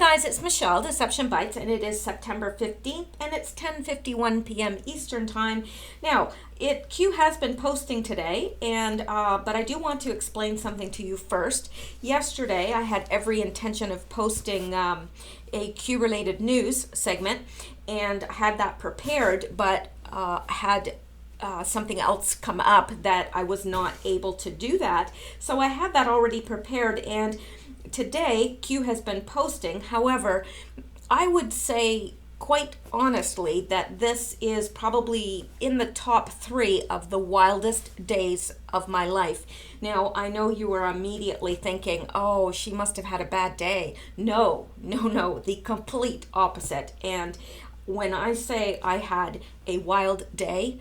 guys, it's Mishel, Deception Bytes, and it is September 15th, and it's 10:51 p.m. Eastern Time. Now, Q has been posting today, and but I do want to explain something to you first. Yesterday, I had every intention of posting a Q-related news segment, and had that prepared, but had something else come up that I was not able to do that. So I had that already prepared, and today Q has been posting. However, I would say quite honestly that this is probably in the top 3 of the wildest days of my life. Now, I know you are immediately thinking, oh, she must have had a bad day. No, the complete opposite. And when I say I had a wild day,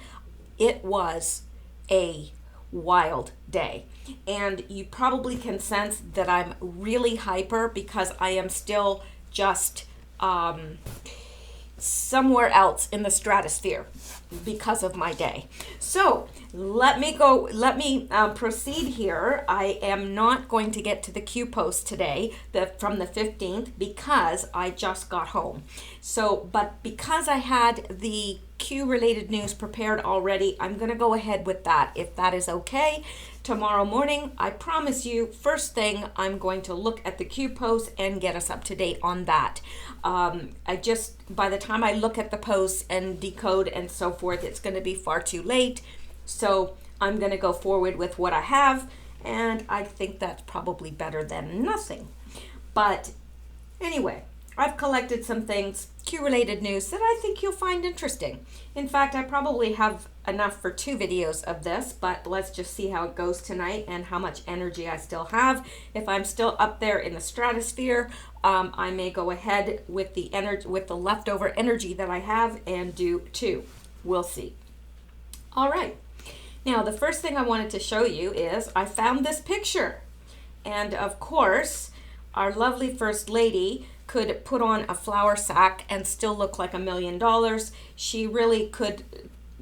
it was a wild day. And you probably can sense that I'm really hyper because I am still just somewhere else in the stratosphere because of my day. So let me proceed here. I am not going to get to the Q post today from the 15th because I just got home. So, but because I had the Q related news prepared already, I'm going to go ahead with that, if that is okay. Tomorrow morning, I promise you, first thing, I'm going to look at the Q post and get us up to date on that. By the time I look at the posts and decode and so forth, it's going to be far too late. So I'm going to go forward with what I have, and I think that's probably better than nothing. But anyway, I've collected some things, Q-related news, that I think you'll find interesting. In fact, I probably have enough for 2 videos of this, but let's just see how it goes tonight and how much energy I still have. If I'm still up there in the stratosphere, I may go ahead with the leftover energy that I have and do 2. We'll see. All right. Now, the first thing I wanted to show you is I found this picture. And of course, our lovely First Lady could put on a flour sack and still look like $1 million. She really could,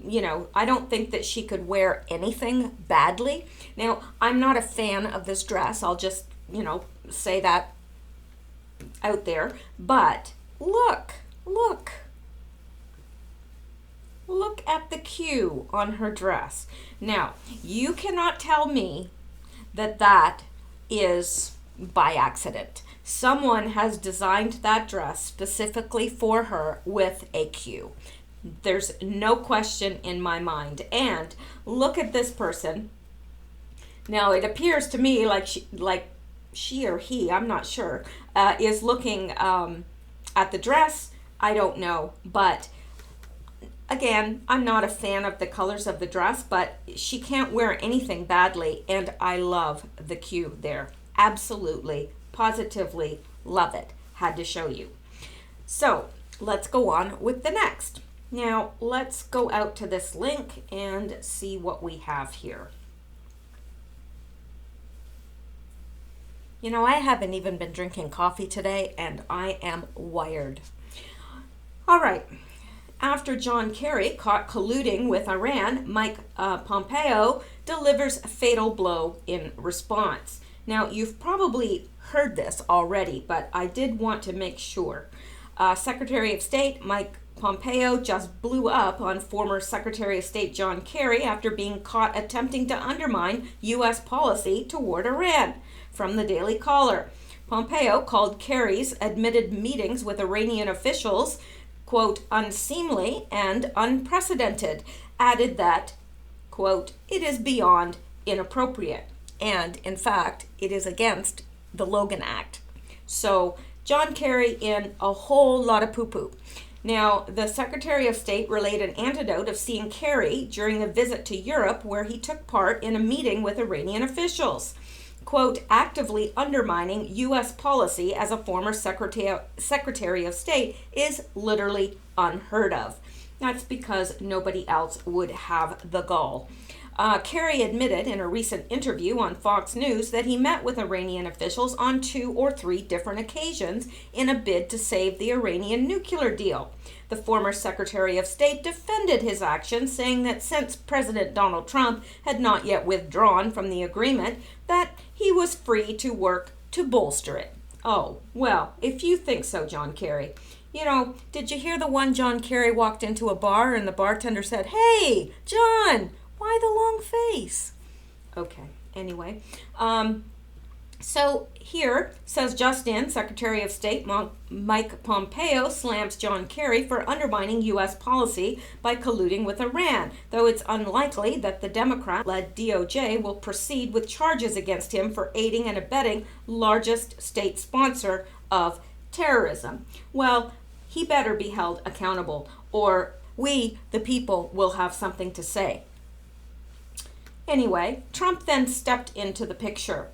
I don't think that she could wear anything badly. Now, I'm not a fan of this dress. I'll just, say that out there. But look at the Q on her dress. Now, you cannot tell me that that is by accident. Someone has designed that dress specifically for her with a Q. There's no question in my mind. And look at this person. Now, it appears to me like she or he, I'm not sure, is looking at the dress. I don't know. But again, I'm not a fan of the colors of the dress, but she can't wear anything badly. And I love the Q there. Absolutely. Positively love it. Had to show you. So let's go on with the next. Now let's go out to this link and see what we have here. I haven't even been drinking coffee today, and I am wired. All right. After John Kerry caught colluding with Iran, Mike Pompeo delivers a fatal blow in response. Now, you've probably heard this already, but I did want to make sure. Secretary of State Mike Pompeo just blew up on former Secretary of State John Kerry after being caught attempting to undermine U.S. policy toward Iran. From the Daily Caller, Pompeo called Kerry's admitted meetings with Iranian officials, quote, unseemly and unprecedented, added that, quote, it is beyond inappropriate. And in fact, it is against the Logan Act. So John Kerry in a whole lot of poo-poo. Now, the Secretary of State relayed an anecdote of seeing Kerry during a visit to Europe where he took part in a meeting with Iranian officials. Quote, actively undermining U.S. policy as a former Secretary of State is literally unheard of. That's because nobody else would have the gall. Kerry admitted in a recent interview on Fox News that he met with Iranian officials on 2 or 3 different occasions in a bid to save the Iranian nuclear deal. The former Secretary of State defended his actions, saying that since President Donald Trump had not yet withdrawn from the agreement, that he was free to work to bolster it. Oh, well, if you think so, John Kerry. Did you hear the one John Kerry walked into a bar and the bartender said, "Hey, John, why the long face?" Okay, anyway. So here, says just in, Secretary of State Mike Pompeo slams John Kerry for undermining U.S. policy by colluding with Iran, though it's unlikely that the Democrat-led DOJ will proceed with charges against him for aiding and abetting largest state sponsor of terrorism. Well, he better be held accountable, or we, the people, will have something to say. Anyway, Trump then stepped into the picture,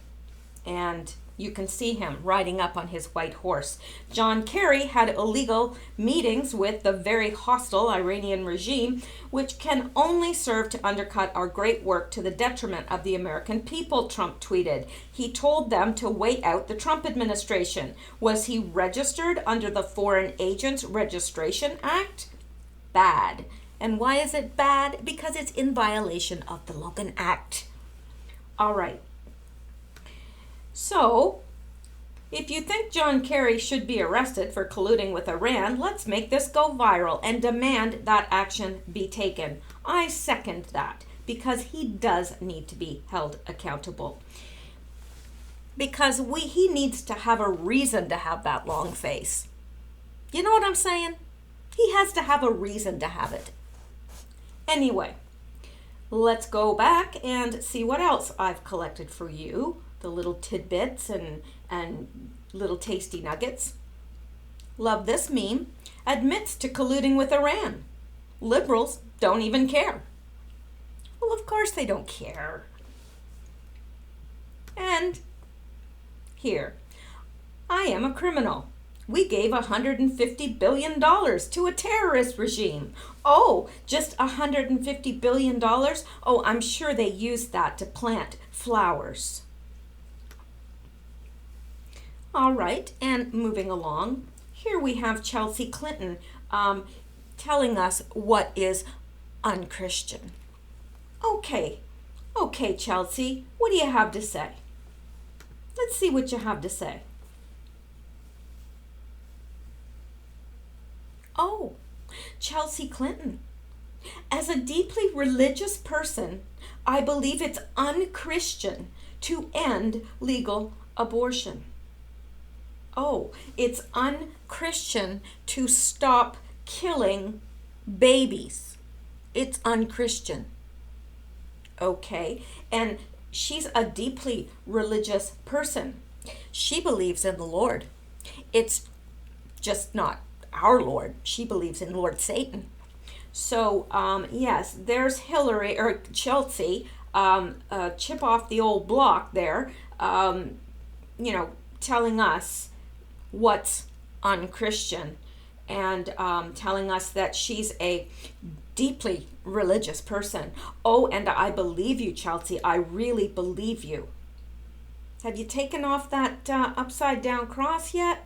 and you can see him riding up on his white horse. John Kerry had illegal meetings with the very hostile Iranian regime, which can only serve to undercut our great work to the detriment of the American people, Trump tweeted. He told them to wait out the Trump administration. Was he registered under the Foreign Agents Registration Act? Bad. And why is it bad? Because it's in violation of the Logan Act. All right. So, if you think John Kerry should be arrested for colluding with Iran, let's make this go viral and demand that action be taken. I second that, because he does need to be held accountable. Because he needs to have a reason to have that long face. You know what I'm saying? He has to have a reason to have it. Anyway, let's go back and see what else I've collected for you. The little tidbits and little tasty nuggets. Love this meme. Admits to colluding with Iran. Liberals don't even care. Well, of course they don't care. And here, I am a criminal. We gave $150 billion to a terrorist regime. Oh, just $150 billion? Oh, I'm sure they used that to plant flowers. All right, and moving along, here we have Chelsea Clinton telling us what is unchristian. Okay, Chelsea, what do you have to say? Let's see what you have to say. Oh, Chelsea Clinton. As a deeply religious person, I believe it's unchristian to end legal abortion. Oh, it's unchristian to stop killing babies. It's unchristian. Okay, and she's a deeply religious person. She believes in the Lord. It's just not our Lord. She believes in Lord Satan. So, yes, there's Chelsea, chip off the old block there, telling us what's unchristian, and telling us that she's a deeply religious person. Oh, and I believe you, Chelsea. I really believe you. Have you taken off that upside down cross yet?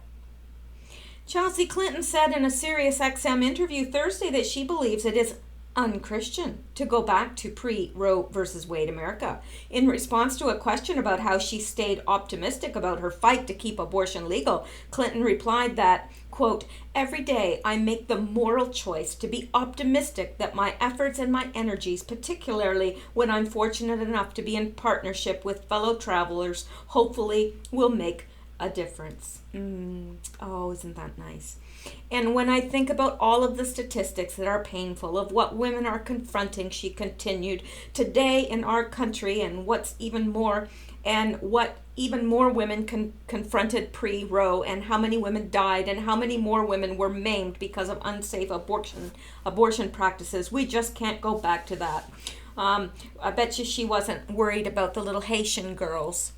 Chelsea Clinton said in a SiriusXM interview Thursday that she believes it is unchristian to go back to pre-Roe versus Wade America. In response to a question about how she stayed optimistic about her fight to keep abortion legal, Clinton replied that, quote, "Every day I make the moral choice to be optimistic that my efforts and my energies, particularly when I'm fortunate enough to be in partnership with fellow travelers, hopefully will make a difference." Oh, isn't that nice? And when I think about all of the statistics that are painful of what women are confronting, she continued, today in our country, and what even more women confronted pre-Roe, and how many women died, and how many more women were maimed because of unsafe abortion practices, we just can't go back to that. I bet you she wasn't worried about the little Haitian girls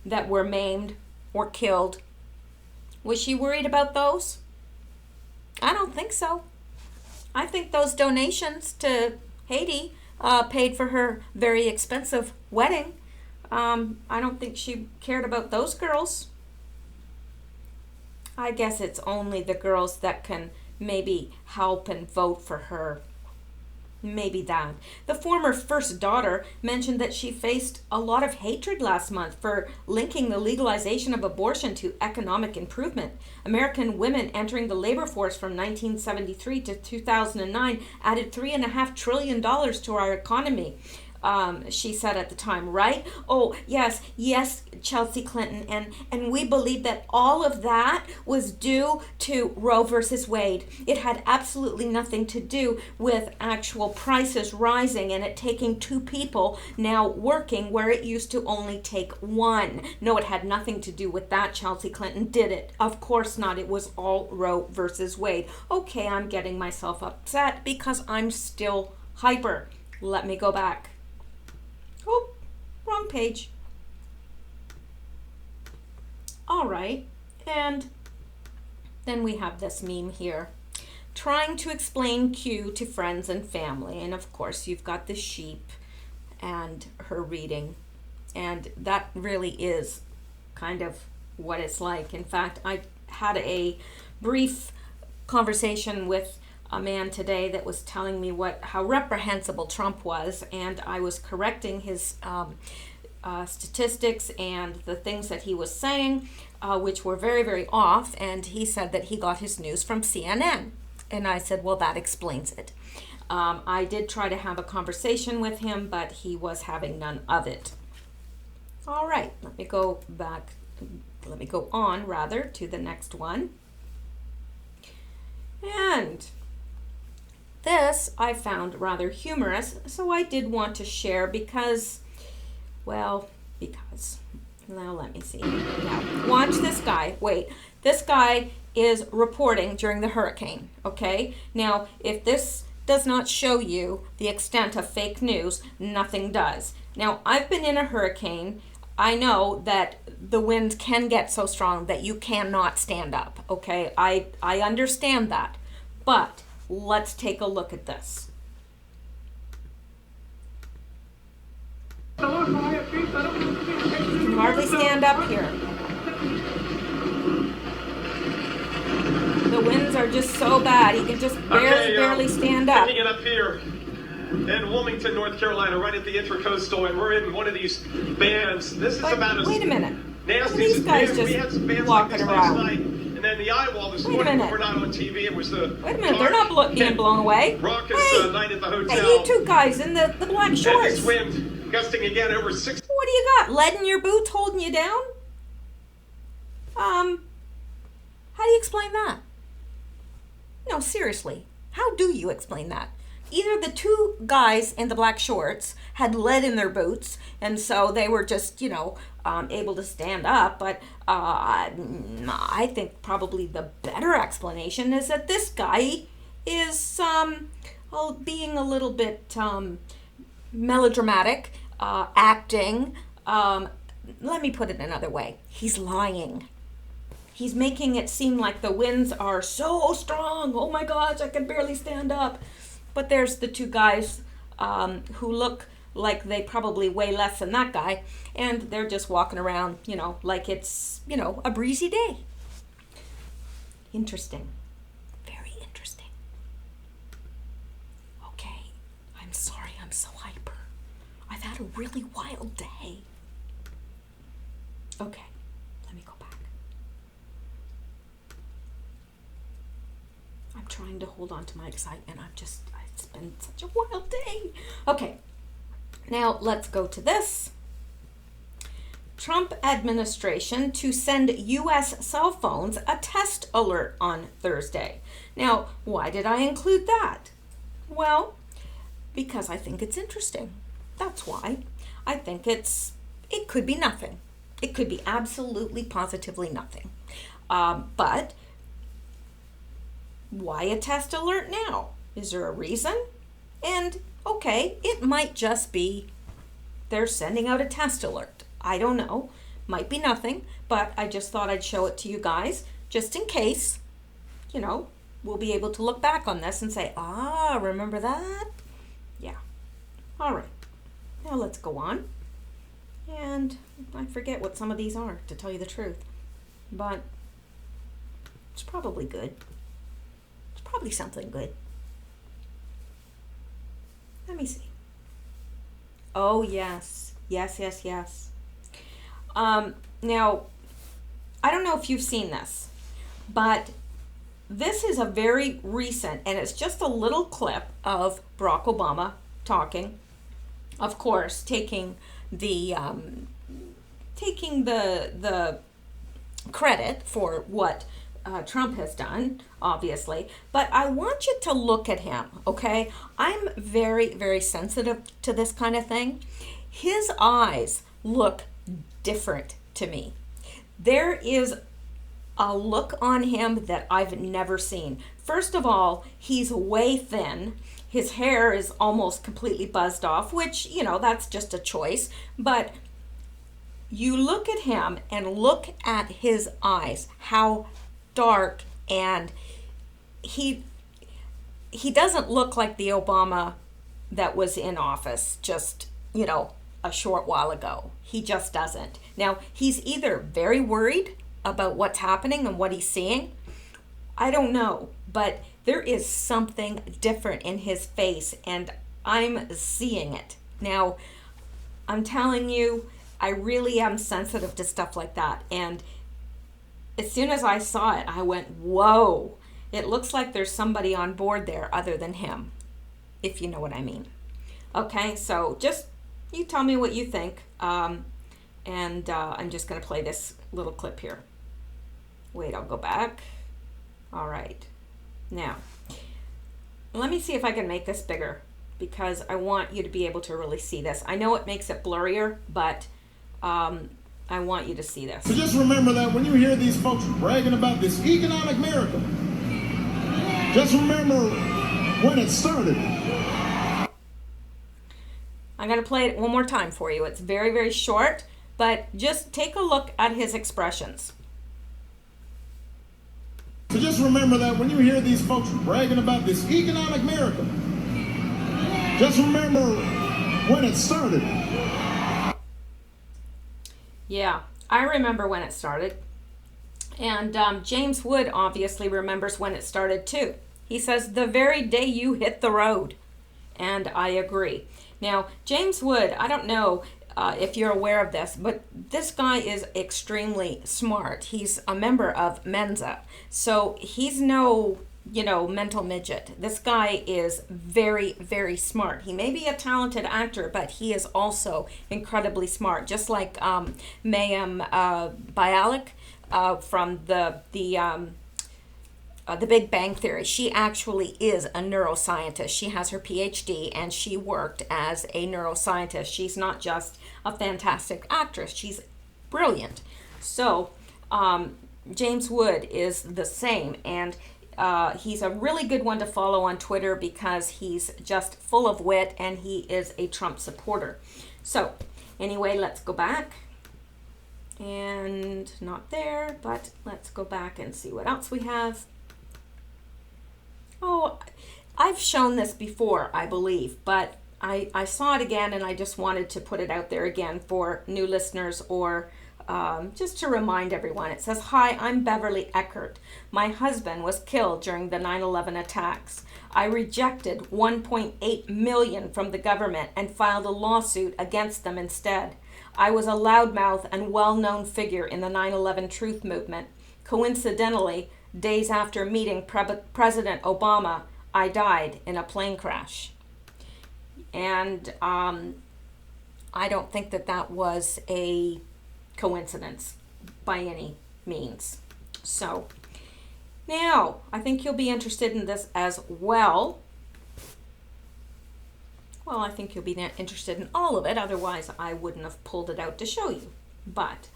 that were maimed or killed. Was she worried about those? I don't think so. I think those donations to Haiti paid for her very expensive wedding. I don't think she cared about those girls. I guess it's only the girls that can maybe help and vote for her. Maybe that. The former first daughter mentioned that she faced a lot of hatred last month for linking the legalization of abortion to economic improvement. American women entering the labor force from 1973 to 2009 added $3.5 trillion to our economy. She said at the time, right? Oh, yes, Chelsea Clinton. And we believe that all of that was due to Roe versus Wade. It had absolutely nothing to do with actual prices rising and it taking two people now working where it used to only take one. No, it had nothing to do with that, Chelsea Clinton, did it? Of course not. It was all Roe versus Wade. Okay, I'm getting myself upset because I'm still hyper. Let me go back. Oh, wrong page. All right, and then we have this meme here. Trying to explain Q to friends and family. And of course, you've got the sheep and her reading. And that really is kind of what it's like. In fact, I had a brief conversation with a man today that was telling me how reprehensible Trump was, and I was correcting his statistics and the things that he was saying, which were very, very off, and he said that he got his news from CNN. And I said, well, that explains it. I did try to have a conversation with him, but he was having none of it. All right, let me go on to the next one. And this I found rather humorous, so I did want to share because, now let me see. Now, watch this guy. Wait, this guy is reporting during the hurricane, okay? Now, if this does not show you the extent of fake news, nothing does. Now, I've been in a hurricane. I know that the wind can get so strong that you cannot stand up, okay? I understand that, but let's take a look at this. You can hardly stand up here. The winds are just so bad, he can just barely stand up. Picking it up here in Wilmington, North Carolina, right at the Intracoastal, and we're in one of these bands. This is about as wait a minute. nasty These as guys we had some just bands walking like this around. last night. And then the eye wall this morning, we're not on TV. It was the Wait a minute, they're not being blown away. raucous night at the hotel. Hey, you two guys in the black And shorts. this wind gusting again over 60. What do you got? Lead in your boots holding you down? How do you explain that? No, seriously. How do you explain that? Either the two guys in the black shorts had lead in their boots, and so they were just, able to stand up. But I think probably the better explanation is that this guy is being a little bit melodramatic, acting. Let me put it another way. He's lying. He's making it seem like the winds are so strong. Oh my gosh, I can barely stand up. But there's the two guys who look like they probably weigh less than that guy, and they're just walking around, like it's, a breezy day. Interesting. Very interesting. Okay, I'm sorry I'm so hyper. I've had a really wild day. Okay, let me go back. I'm trying to hold on to my excitement. It's been such a wild day. Okay, now let's go to this. Trump administration to send U.S. cell phones a test alert on Thursday. Now, why did I include that? Well, because I think it's interesting. That's why. I think it could be nothing. It could be absolutely, positively nothing. But why a test alert now? Is there a reason? And okay, it might just be they're sending out a test alert. I don't know. Might be nothing, but I just thought I'd show it to you guys just in case, we'll be able to look back on this and say, remember that? Yeah. All right. Now let's go on. And I forget what some of these are, to tell you the truth. But it's probably good. It's probably something good. Let me see. Oh, yes. Yes, yes, yes. Now, I don't know if you've seen this, but this is a very recent, and it's just a little clip of Barack Obama talking, of course, taking the credit for what Trump has done, obviously. But I want you to look at him, okay? I'm very, very sensitive to this kind of thing. His eyes look different to me. There is a look on him that I've never seen. First of all, he's way thin. His hair is almost completely buzzed off, which, that's just a choice. But you look at him and look at his eyes, how dark, and he doesn't look like the Obama that was in office just, a short while ago. He just doesn't. Now, he's either very worried about what's happening and what he's seeing. I don't know, but there is something different in his face, and I'm seeing it. Now, I'm telling you, I really am sensitive to stuff like that. And as soon as I saw it, I went, whoa, it looks like there's somebody on board there other than him, if you know what I mean. Okay, so just you tell me what you think. I'm just going to play this little clip here. Wait, I'll go back. All right. Now, let me see if I can make this bigger, because I want you to be able to really see this. I know it makes it blurrier, but I want you to see this. So just remember that when you hear these folks bragging about this economic miracle, just remember when it started. I'm going to play it one more time for you. It's very, very short, but just take a look at his expressions. So just remember that when you hear these folks bragging about this economic miracle, just remember when it started. Yeah, I remember when it started. And James Wood obviously remembers when it started too. He says, the very day you hit the road. And I agree. Now, James Wood, I don't know if you're aware of this, but this guy is extremely smart. He's a member of Mensa. So he's no, mental midget. This guy is very, very smart. He may be a talented actor, but he is also incredibly smart. Just like Mayim Bialik from the Big Bang Theory. She actually is a neuroscientist. She has her PhD and she worked as a neuroscientist. She's not just a fantastic actress. She's brilliant. So James Wood is the same, and he's a really good one to follow on Twitter because he's just full of wit and he is a Trump supporter. So anyway, let's go back. And not there, but let's go back and see what else we have. Oh, I've shown this before, I believe, but I saw it again and I just wanted to put it out there again for new listeners or just to remind everyone. It says, hi, I'm Beverly Eckert. My husband was killed during the 9/11 attacks. I rejected $1.8 million from the government and filed a lawsuit against them instead. I was a loudmouth and well-known figure in the 9/11 truth movement. Coincidentally, days after meeting President Obama, I died in a plane crash. And I don't think that was a coincidence by any means. So now I think you'll be interested in this as well. Well, I think you'll be interested in all of it. Otherwise, I wouldn't have pulled it out to show you. But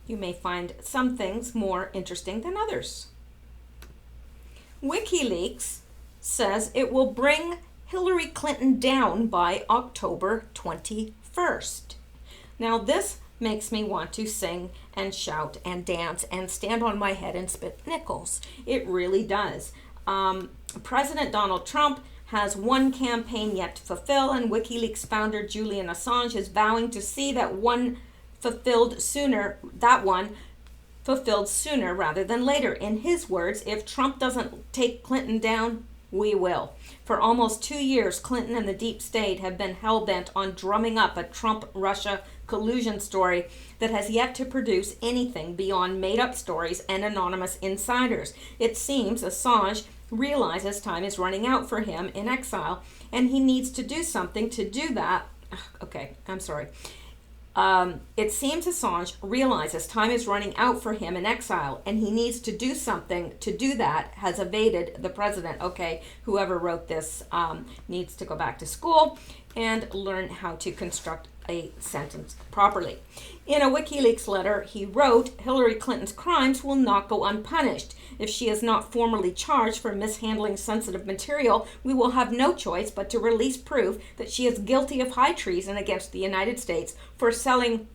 you may find some things more interesting than others. WikiLeaks says it will bring Hillary Clinton down by October 21st. Now, this makes me want to sing and shout and dance and stand on my head and spit nickels. It really does. President Donald Trump has one campaign yet to fulfill, and WikiLeaks founder Julian Assange is vowing to see that one fulfilled sooner rather than later. In his words, if Trump doesn't take Clinton down, we will. For almost 2 years, Clinton and the deep state have been hell-bent on drumming up a Trump-Russia collusion story that has yet to produce anything beyond made-up stories and anonymous insiders. It seems Assange realizes time is running out for him in exile, and he needs to do something to do that. Okay, I'm sorry. It seems Assange realizes time is running out for him in exile, and he needs to do something to do that, has evaded the president. Okay, whoever wrote this needs to go back to school and learn how to construct a sentence properly. In a WikiLeaks letter, he wrote, Hillary Clinton's crimes will not go unpunished. If she is not formally charged for mishandling sensitive material, we will have no choice but to release proof that she is guilty of high treason against the United States for selling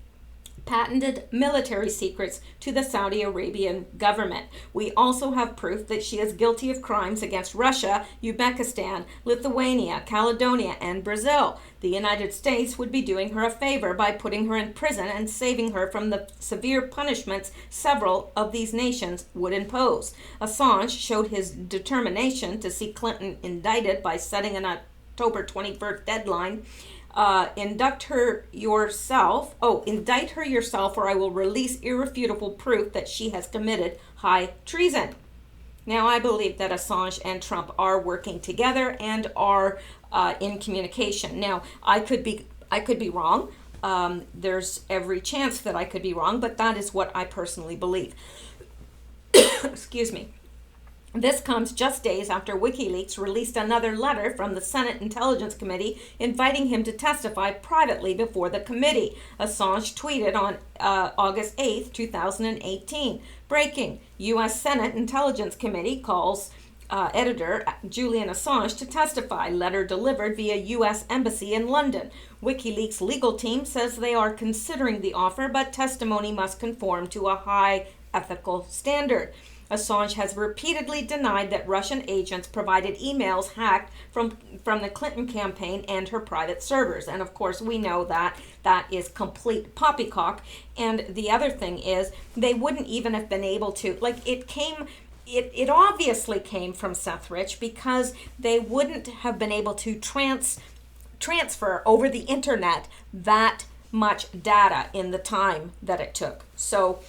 patented military secrets to the Saudi Arabian government. We also have proof that she is guilty of crimes against Russia, Uzbekistan, Lithuania, Caledonia, and Brazil. The United States would be doing her a favor by putting her in prison and saving her from the severe punishments several of these nations would impose. Assange showed his determination to see Clinton indicted by setting an October 21st deadline. Indict her yourself, or I will release irrefutable proof that she has committed high treason. Now, I believe that Assange and Trump are working together and are in communication. Now, I could be wrong. There's every chance that I could be wrong, but that is what I personally believe. Excuse me. This comes just days after WikiLeaks released another letter from the Senate Intelligence Committee inviting him to testify privately before the committee. Assange tweeted on August 8, 2018, breaking, U.S. Senate Intelligence Committee calls editor Julian Assange to testify. Letter delivered via U.S. Embassy in London. WikiLeaks legal team says they are considering the offer, but testimony must conform to a high ethical standard. Assange has repeatedly denied that Russian agents provided emails hacked from the Clinton campaign and her private servers. And of course, we know that that is complete poppycock. And the other thing is, they wouldn't even have been able to, it obviously came from Seth Rich, because they wouldn't have been able to transfer over the internet that much data in the time that it took. So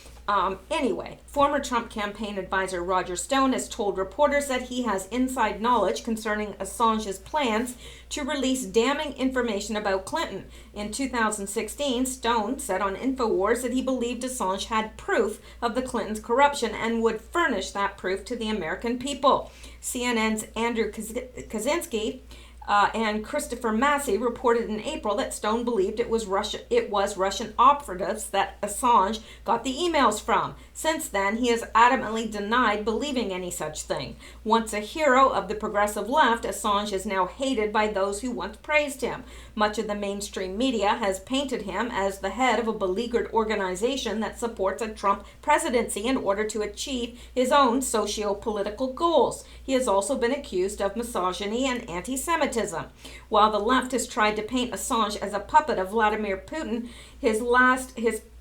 anyway, former Trump campaign advisor Roger Stone has told reporters that he has inside knowledge concerning Assange's plans to release damning information about Clinton. In 2016, Stone said on InfoWars that he believed Assange had proof of the Clintons' corruption and would furnish that proof to the American people. CNN's Andrew Kaczynski and Christopher Massey reported in April that Stone believed it was Russian operatives that Assange got the emails from. Since then, he has adamantly denied believing any such thing. Once a hero of the progressive left, Assange is now hated by those who once praised him. Much of the mainstream media has painted him as the head of a beleaguered organization that supports a Trump presidency in order to achieve his own socio-political goals. He has also been accused of misogyny and anti-Semitism. While the left has tried to paint Assange as a puppet of Vladimir Putin, his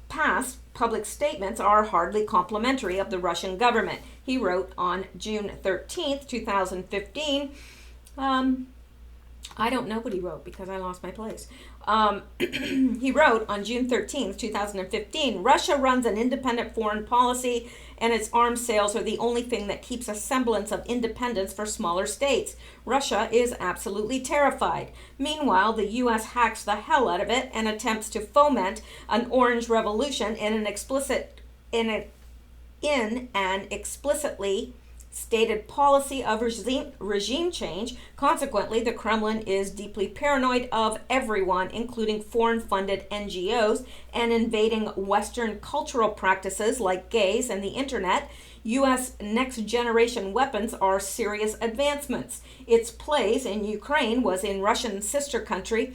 past public statements are hardly complimentary of the Russian government. He wrote on June 13th, 2015, I don't know what he wrote because I lost my place. He wrote on June 13th, 2015, Russia runs an independent foreign policy and its arms sales are the only thing that keeps a semblance of independence for smaller states. Russia is absolutely terrified. Meanwhile, the U.S. hacks the hell out of it and attempts to foment an orange revolution in an explicitly stated policy of regime change. Consequently, the Kremlin is deeply paranoid of everyone, including foreign-funded NGOs, and invading Western cultural practices like gays and the internet. U.S. next-generation weapons are serious advancements. Its place in Ukraine was in Russia's sister country,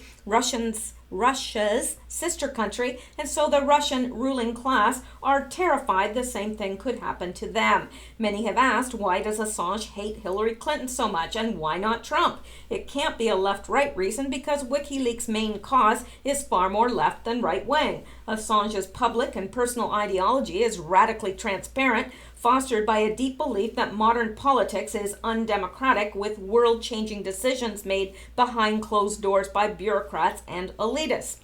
and so the Russian ruling class are terrified the same thing could happen to them. Many have asked, why does Assange hate Hillary Clinton so much, and why not Trump? It can't be a left-right reason, because WikiLeaks' main cause is far more left than right-wing. Assange's public and personal ideology is radically transparent, fostered by a deep belief that modern politics is undemocratic, with world-changing decisions made behind closed doors by bureaucrats and elitists.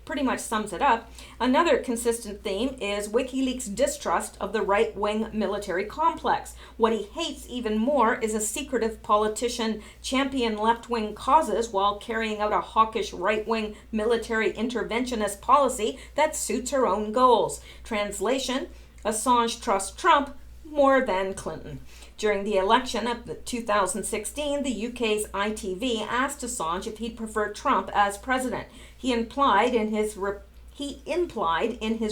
Pretty much sums it up. Another consistent theme is WikiLeaks' distrust of the right-wing military complex. What he hates even more is a secretive politician champion left-wing causes while carrying out a hawkish right-wing military interventionist policy that suits her own goals. Translation: Assange trusts Trump more than Clinton. During the election of 2016, the UK's ITV asked Assange if he'd prefer Trump as president. He implied in his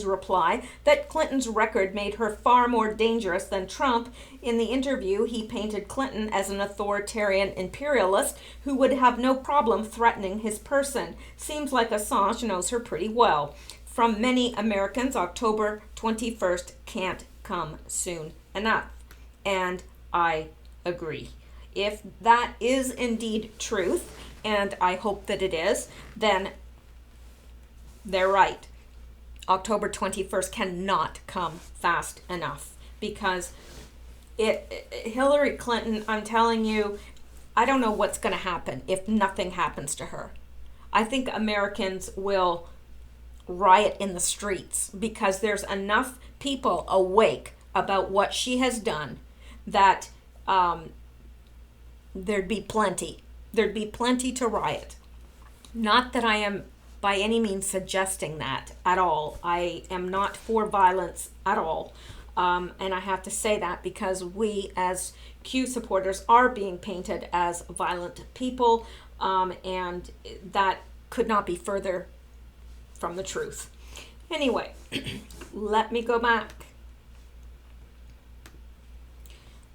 reply that Clinton's record made her far more dangerous than Trump. In the interview, he painted Clinton as an authoritarian imperialist who would have no problem threatening his person. Seems like Assange knows her pretty well. From many Americans, October 21st can't come soon enough. And I agree. If that is indeed truth, and I hope that it is, then they're right. October 21st cannot come fast enough, because Hillary Clinton, I'm telling you, I don't know what's going to happen if nothing happens to her. I think Americans will riot in the streets because there's enough people awake about what she has done that there'd be plenty to riot. Not that I am by any means suggesting that at all. I am not for violence at all, and I have to say that because we as Q supporters are being painted as violent people, and that could not be further from the truth. Anyway, let me go back.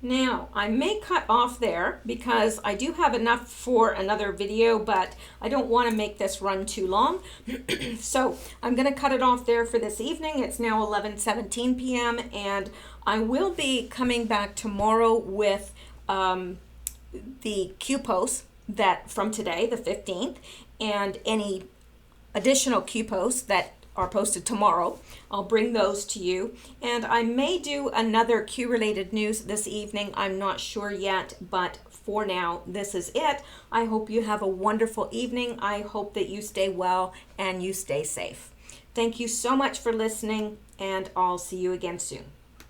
Now, I may cut off there because I do have enough for another video, but I don't want to make this run too long. So I'm going to cut it off there for this evening. It's now 11:17 p.m. and I will be coming back tomorrow with the Q posts that from today, the 15th, and any additional Q posts that are posted tomorrow. I'll bring those to you, and I may do another Q related news this evening. I'm not sure yet, but for now this is it. I hope you have a wonderful evening. I hope that you stay well and you stay safe. Thank you so much for listening, and I'll see you again soon.